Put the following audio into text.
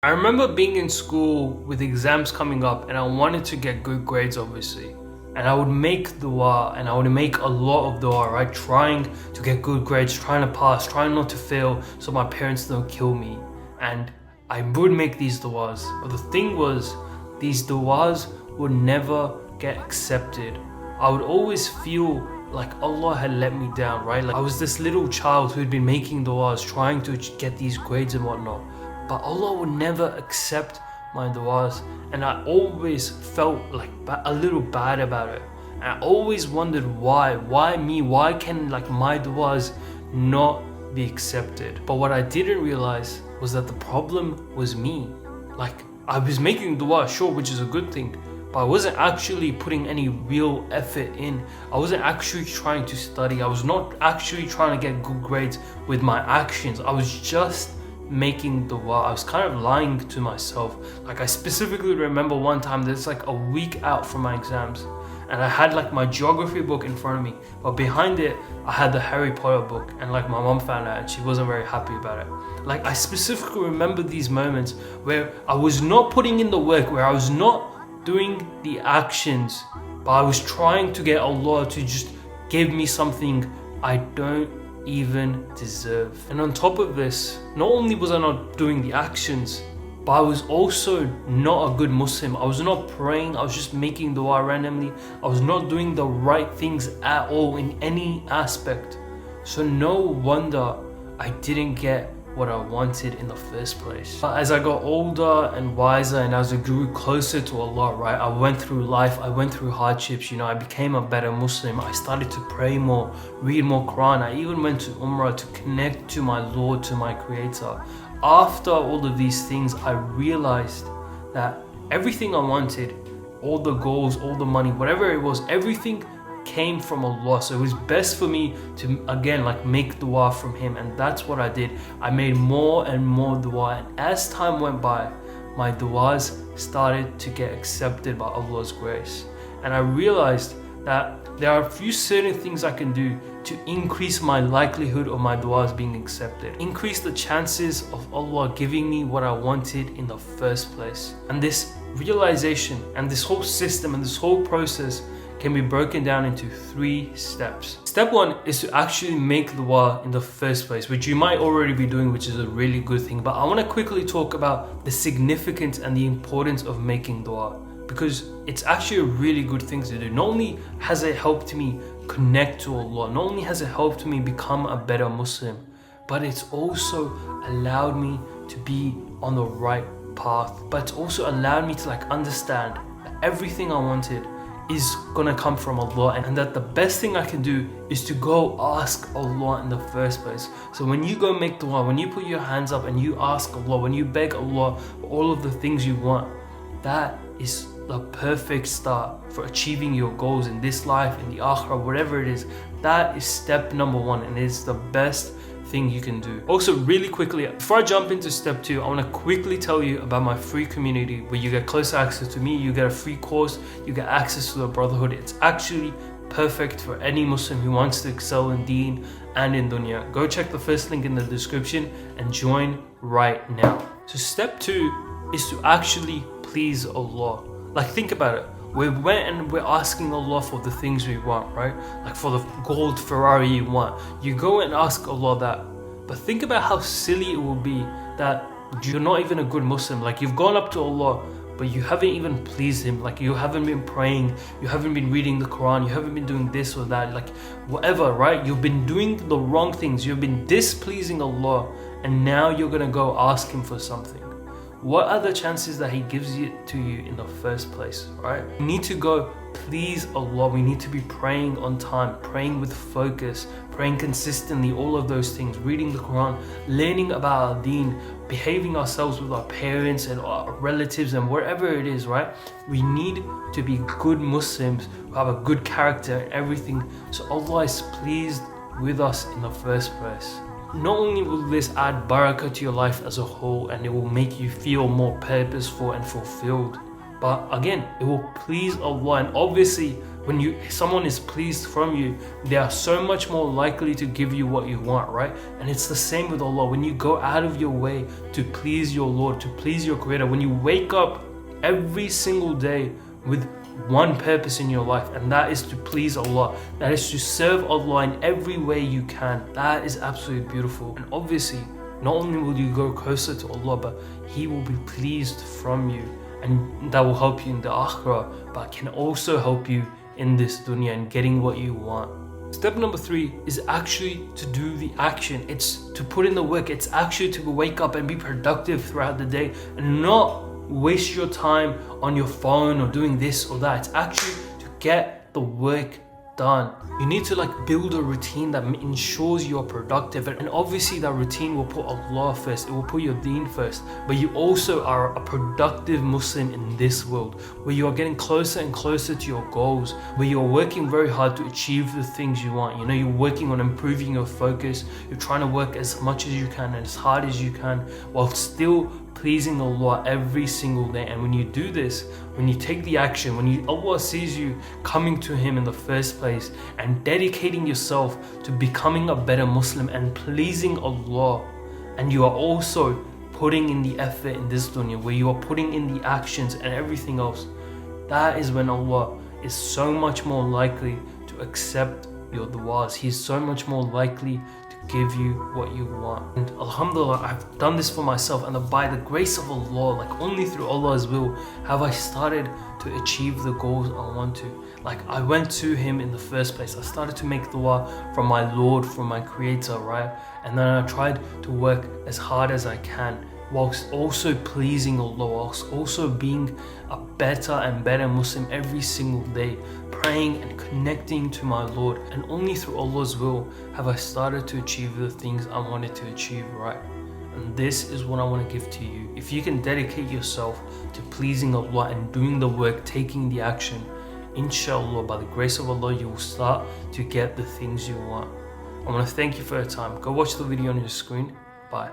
I remember being in school with exams coming up and I wanted to get good grades obviously. And I would make dua and I would make a lot of dua, right? Trying to get good grades, trying to pass, trying not to fail so my parents don't kill me. And I would make these duas. But the thing was, these duas would never get accepted. I would always feel like Allah had let me down, right? Like I was this little child who'd been making duas, trying to get these grades and whatnot. But Allah would never accept my duas, and I always felt like a little bad about it. And I always wondered why me? Why can like my duas not be accepted? But what I didn't realize was that the problem was me. Like I was making dua, sure, which is a good thing, but I wasn't actually putting any real effort in. I wasn't actually trying to study. I was not actually trying to get good grades with my actions. I was just making dua. I was kind of lying to myself. Like I specifically remember one time that's like a week out from my exams and I had like my geography book in front of me, but behind it I had the Harry Potter book, and like my mom found out and she wasn't very happy about it. Like I specifically remember these moments where I was not putting in the work, where I was not doing the actions, but I was trying to get Allah to just give me something I don't even deserve. And on top of this, not only was I not doing the actions, but I was also not a good Muslim. I was not praying, I was just making dua randomly. I was not doing the right things at all in any aspect. So no wonder I didn't get what I wanted in the first place. As I got older and wiser and as I grew closer to Allah, right, I went through life, I went through hardships, I became a better Muslim. I started to pray more, read more Quran. I even went to Umrah to connect to my Lord, to my Creator. After all of these things, I realized that everything I wanted, all the goals, all the money, whatever it was, everything came from Allah. So it was best for me to again like make dua from Him, and that's what I did. I made more and more dua, and as time went by, my duas started to get accepted by Allah's grace. And I realized that there are a few certain things I can do to increase my likelihood of my duas being accepted, increase the chances of Allah giving me what I wanted in the first place. And this realization and this whole system and this whole process can be broken down into 3 steps. Step 1 is to actually make dua in the first place, which you might already be doing, which is a really good thing. But I want to quickly talk about the significance and the importance of making dua, because it's actually a really good thing to do. Not only has it helped me connect to Allah, not only has it helped me become a better Muslim, but it's also allowed me to be on the right path. But it's also allowed me to like understand that everything I wanted is gonna come from Allah, and that the best thing I can do is to go ask Allah in the first place. So when you go make dua, when you put your hands up and you ask Allah, when you beg Allah for all of the things you want, that is the perfect start for achieving your goals in this life, in the akhirah, whatever it is. That is step number 1, and it's the best thing you can do. Also, really quickly, before I jump into step 2, I want to quickly tell you about my free community where you get closer access to me, you get a free course, you get access to the brotherhood. It's actually perfect for any Muslim who wants to excel in deen and in dunya. Go check the first link in the description and join right now. So step 2 is to actually please Allah. Like think about it. We went and we're asking Allah for the things we want, right? Like for the gold Ferrari you want. You go and ask Allah that. But think about how silly it will be that you're not even a good Muslim. Like you've gone up to Allah, but you haven't even pleased Him. Like you haven't been praying, you haven't been reading the Quran, you haven't been doing this or that, like whatever, right? You've been doing the wrong things, you've been displeasing Allah, and now you're gonna go ask Him for something. What are the chances that He gives it to you in the first place, right? We need to go please Allah. We need to be praying on time, praying with focus, praying consistently, all of those things, reading the Quran, learning about our deen, behaving ourselves with our parents and our relatives and wherever it is, right? We need to be good Muslims who have a good character and everything, so Allah is pleased with us in the first place. Not only will this add barakah to your life as a whole, and it will make you feel more purposeful and fulfilled, But again, it will please Allah. And obviously, when someone is pleased from you, they are so much more likely to give you what you want, right? And it's the same with Allah. When you go out of your way to please your Lord, to please your Creator, when you wake up every single day with one purpose in your life, and that is to please Allah, that is to serve Allah in every way you can, that is absolutely beautiful. And obviously, not only will you go closer to Allah, but He will be pleased from you, and that will help you in the akhirah, but can also help you in this dunya and getting what you want. Step number 3 is actually to do the action. It's to put in the work. It's actually to wake up and be productive throughout the day and not waste your time on your phone or doing this or that. It's actually to get the work done. You need to build a routine that ensures you are productive, and obviously that routine will put Allah first, it will put your deen first, but you also are a productive Muslim in this world where you are getting closer and closer to your goals, where you're working very hard to achieve the things you want. You're working on improving your focus, you're trying to work as much as you can and as hard as you can while still pleasing Allah every single day. And when you do this, when you take the action, when Allah sees you coming to Him in the first place and dedicating yourself to becoming a better Muslim and pleasing Allah, and you are also putting in the effort in this dunya, where you are putting in the actions and everything else, that is when Allah is so much more likely to accept your du'as. He's so much more likely to give you what you want. And alhamdulillah, I've done this for myself, and by the grace of Allah, only through Allah's will, have I started to achieve the goals I want to. I went to Him in the first place. I started to make dua from my Lord, from my Creator, right? And then I tried to work as hard as I can, whilst also pleasing Allah, whilst also being a better and better Muslim every single day, praying and connecting to my Lord. And only through Allah's will have I started to achieve the things I wanted to achieve, right? And this is what I want to give to you. If you can dedicate yourself to pleasing Allah and doing the work, taking the action, inshallah, by the grace of Allah, you will start to get the things you want. I want to thank you for your time. Go watch the video on your screen. Bye.